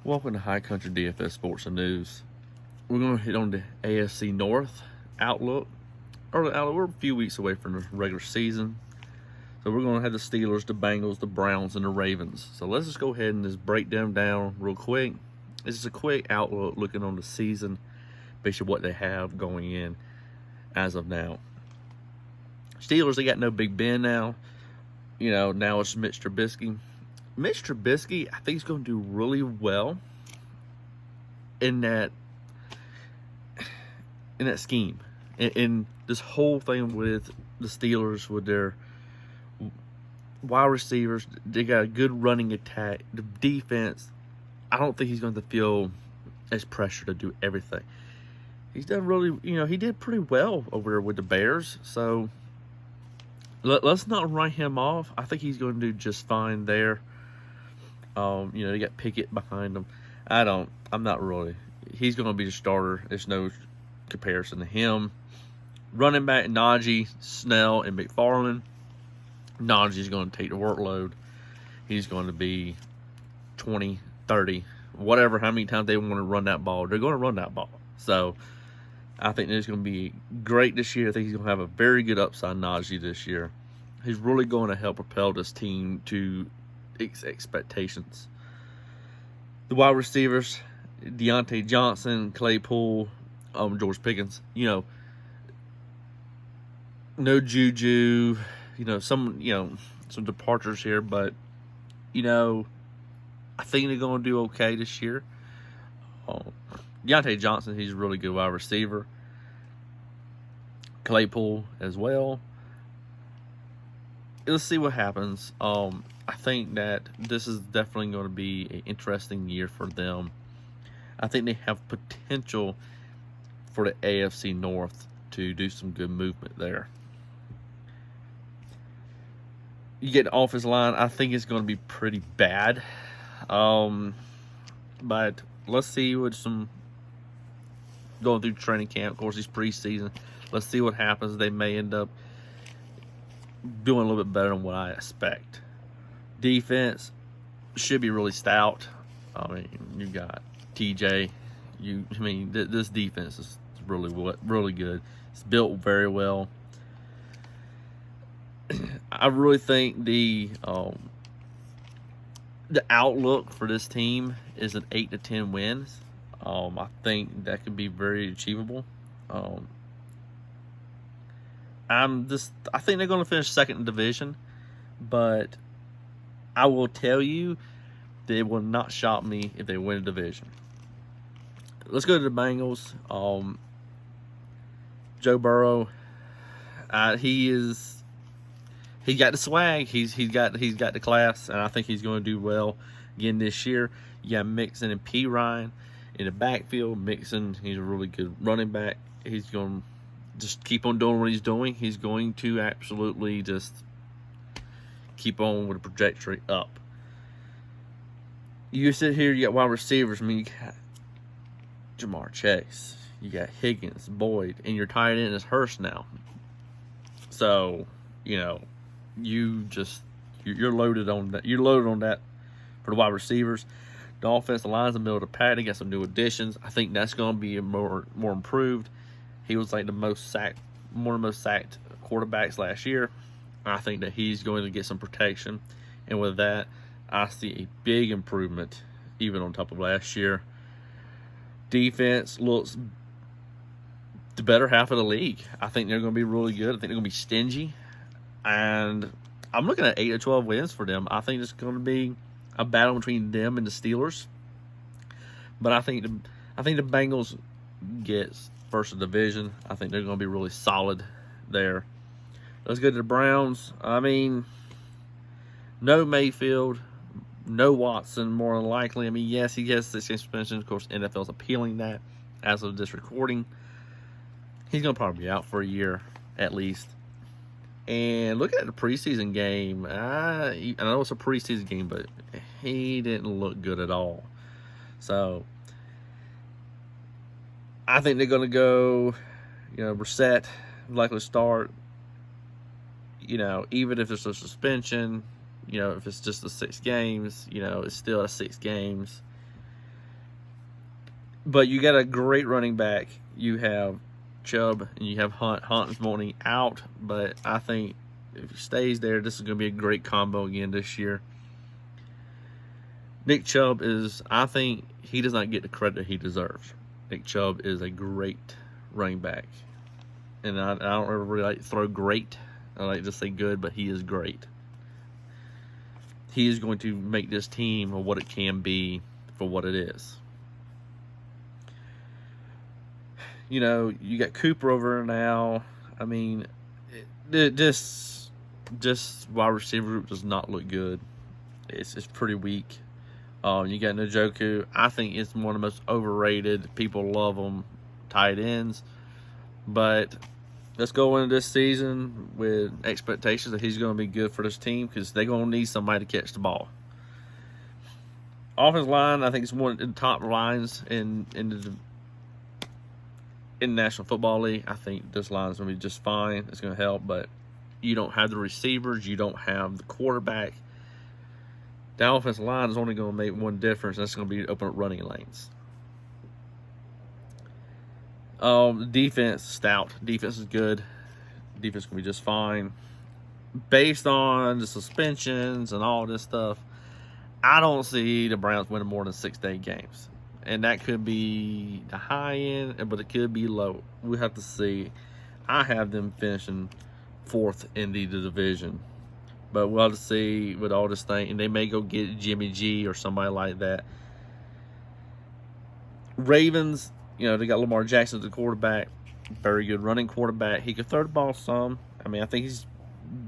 Welcome to High Country DFS Sports and News. We're going to hit on the AFC North outlook. We're a few weeks away from the regular season. So we're going to have the Steelers, the Bengals, the Browns, and the Ravens. So let's just go ahead and just break them down real quick. It's just a quick outlook looking on the season, basically what they have going in as of now. Steelers, they got no Big Ben now. Now it's Mitch Trubisky. Mitch Trubisky, I think he's going to do really well in that scheme. In this whole thing with the Steelers, with their wide receivers, they got a good running attack. The defense, I don't think he's going to feel as pressure to do everything. He's done really, he did pretty well over there with the Bears. So let's not write him off. I think he's going to do just fine there. They got Pickett behind him. I'm not really. He's going to be the starter. There's no comparison to him. Running back, Najee, Snell, and McFarland. Najee's going to take the workload. He's going to be 20, 30, whatever, how many times they want to run that ball. They're going to run that ball. So I think it's going to be great this year. I think he's going to have a very good upside, Najee, this year. He's really going to help propel this team to expectations. The wide receivers, Deontay Johnson, Claypool, George Pickens. No Juju. Some departures here, but I think they're going to do okay this year. Deontay Johnson, he's a really good wide receiver. Claypool as well. Let's see what happens. I think that this is definitely going to be an interesting year for them. I think they have potential for the AFC North to do some good movement there. You get the offensive line, I think it's going to be pretty bad. But let's see what some going through training camp. Of course, it's preseason. Let's see what happens. They may end up doing a little bit better than what I expect. Defense should be really stout. You got TJ. This defense is really good. It's built very well. I really think the outlook for this team is an 8 to 10 wins. I think that could be very achievable. I think they're going to finish second in division, but I will tell you that it will not shock me if they win a division. Let's go to the Bengals. Joe Burrow, he got the swag. He's got the class, and I think he's going to do well again this year. You got Mixon and P. Ryan in the backfield. Mixon, he's a really good running back. He's going to just keep on doing what he's doing. He's going to absolutely just keep on with the trajectory up. You sit here, you got wide receivers. You got Jamar Chase. You got Higgins, Boyd, and your tight end is Hurst now. So, you're loaded on that. You're loaded on that for the wide receivers. The offensive line's in the middle of the pack. They got some new additions. I think that's going to be more improved. He was like one of the most sacked quarterbacks last year. I think that he's going to get some protection, and with that, I see a big improvement, even on top of last year. Defense looks the better half of the league. I think they're going to be really good. I think they're going to be stingy. And I'm looking at 8 to 12 wins for them. I think it's going to be a battle between them and the Steelers. But I think the Bengals get first in division. I think they're going to be really solid there. Let's go to the Browns. No Mayfield, no Watson, more than likely. Yes, he has 6 game suspension. Of course, NFL's appealing that as of this recording. He's going to probably be out for a year at least. And looking at the preseason game, I know it's a preseason game, but he didn't look good at all. So I think they're going to go, Brissett likely to start. Even if it's a suspension, if it's just the 6 games, it's still 6 games. But you got a great running back. You have Chubb and you have Hunt. Hunt is wanting out, but I think if he stays there, this is going to be a great combo again this year. Nick Chubb I think he does not get the credit he deserves. Nick Chubb is a great running back. And I don't ever really like to throw great. I like to say good, but he is great. He is going to make this team what it can be for what it is. You know, you got Cooper over now. I mean, just wide receiver group does not look good. It's pretty weak. You got Njoku. I think it's one of the most overrated. People love them. Tight ends. But let's go into this season with expectations that he's going to be good for this team because they're going to need somebody to catch the ball. Offensive line, I think it's one of the top lines in the National Football League. I think this line is going to be just fine. It's going to help, but you don't have the receivers. You don't have the quarterback. The offensive line is only going to make one difference. That's going to be open up running lanes. Defense, stout. Defense is good. Defense can be just fine. Based on the suspensions and all this stuff, I don't see the Browns winning more than 6 to 8 games. And that could be the high end, but it could be low. We'll have to see. I have them finishing 4th in the division. But we'll have to see with all this thing. And they may go get Jimmy G or somebody like that. Ravens, you know, they got Lamar Jackson as the quarterback. Very good running quarterback. He could throw the ball some. I mean, I think he's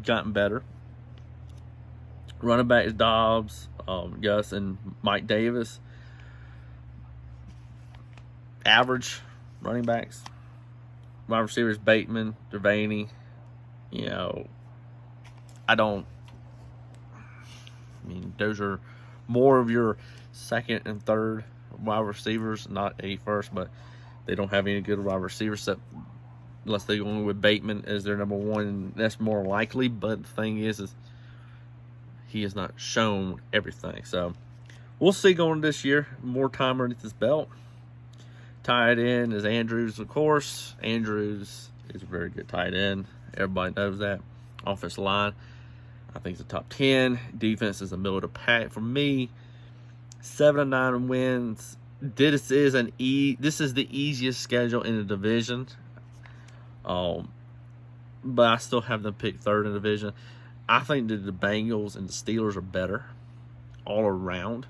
gotten better. Running back is Dobbs, Gus, and Mike Davis. Average running backs. Wide receivers, Bateman, Devaney. You know, I mean, those are more of your second and third wide receivers, not a first, but they don't have any good wide receivers unless they're going with Bateman as their number one. That's more likely, but the thing is he has not shown everything. So we'll see going this year. More time underneath his belt. Tight end is Andrews, of course. Andrews is a very good tight end. Everybody knows that. Offensive line, I think it's the top 10. Defense is the middle of the pack. For me, 7-9 wins. This is the easiest schedule in the division. But I still have them pick 3rd in the division. I think that the Bengals and the Steelers are better all around.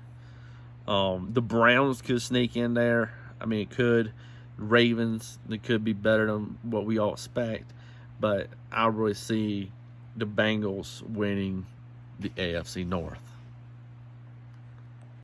The Browns could sneak in there. I mean, it could. Ravens, they could be better than what we all expect. But I really see the Bengals winning the AFC North.